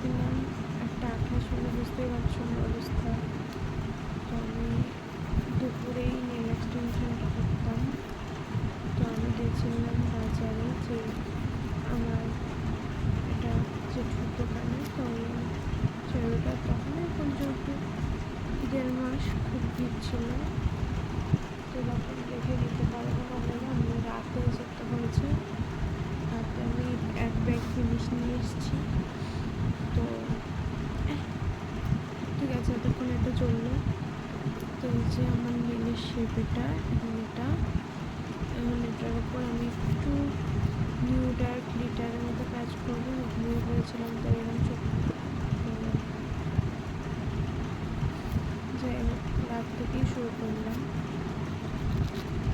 দিলাম। একটা 28 হলে বুঝতেই পারছো আমার অবস্থা। তো আমি দুপুরেই নেল এক্সটেনশনটা করতাম। তো আমি গেছিলাম বাজারে, যে আমার এটা জেঠুর দোকানে। তো ছেলেটা তখন এখন যেহেতু 1.5 মাস খুব ভিড় ছিল, তো তখন দেখে নিতে পারবো না বলে আমি রাতে যেতে হয়েছে। রাতে আমি এক ব্যাগ জিনিস নিয়ে এসেছি। তো ঠিক আছে, এতক্ষণ এটা চললো। তো এই যে আমার নেলের শেপ এটা, এবং এটা এখন এটার উপর আমি একটু নিউড আর গ্লিটারের মতো কাজ করবো। ঘুমিয়ে পড়েছিলাম তো এরকম চোখ। যাই হোক, রাত থেকেই শুরু করলাম।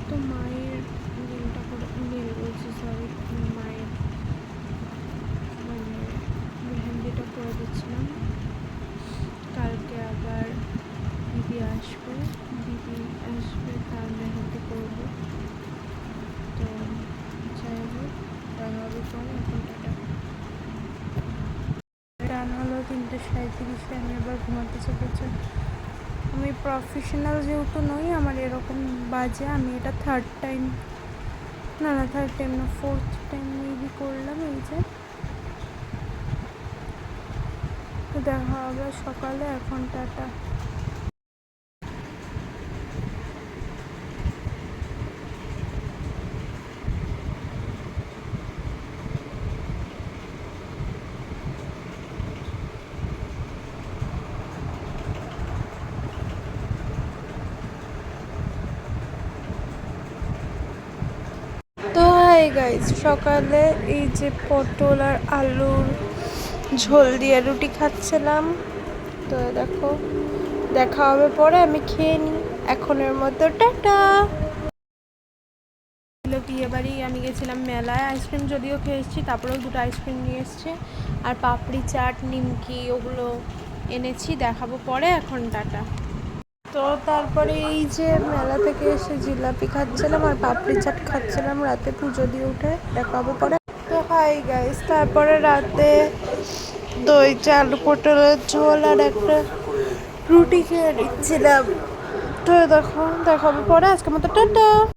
তো মায়ের নেলটা করে, নেল বলছি সরি, মায়ের মানে মেহেন্দিটা করে দিচ্ছিলাম। কালকে আবার দিদি আসবে, তার মেহেন্দি করবো। তো যাই হোক, দেখা হবে পরে। এখন টাটা। রান হলো 3:37, আমি আবার ঘুমাতে চেপেছি। আমি প্রফেশনাল যেহেতু নই, আমার এরকম বাজে। আমি এটা থার্ড টাইম না, 4th টাইম মেবি করলাম। এই যে দেখা হবে সকালে। এখন টাটা। তো হাই গাইস, সকালে এই যে পটল আর আলুর ঝোল দিয়ে রুটি খাচ্ছিলাম। তো দেখো, দেখা হবে পরে। আমি খেয়ে নিই এখনের মতো, টাটা। বিয়ে বাড়ি আমি গেছিলাম মেলায়, আইসক্রিম যদিও খেয়ে এসেছি, তারপরেও 2টো আইসক্রিম নিয়ে এসেছি, আর পাপড়ি চাট, নিমকি ওগুলো এনেছি, দেখাবো পরে। এখন টাটা। তো তারপরে এই যে মেলা থেকে এসে জিলাপি খাচ্ছিলাম আর পাপড়ি চাট খাচ্ছিলাম, রাতে পুজো দিয়ে উঠে। দেখাবো পরে। তো হাই গাইস, তারপরে রাতে দই চাল পটলের ঝোল আর একটা রুটি খেয়ে নিচ্ছিলাম। তো দেখো, দেখাবো পরে। আজকের মতো টাটা।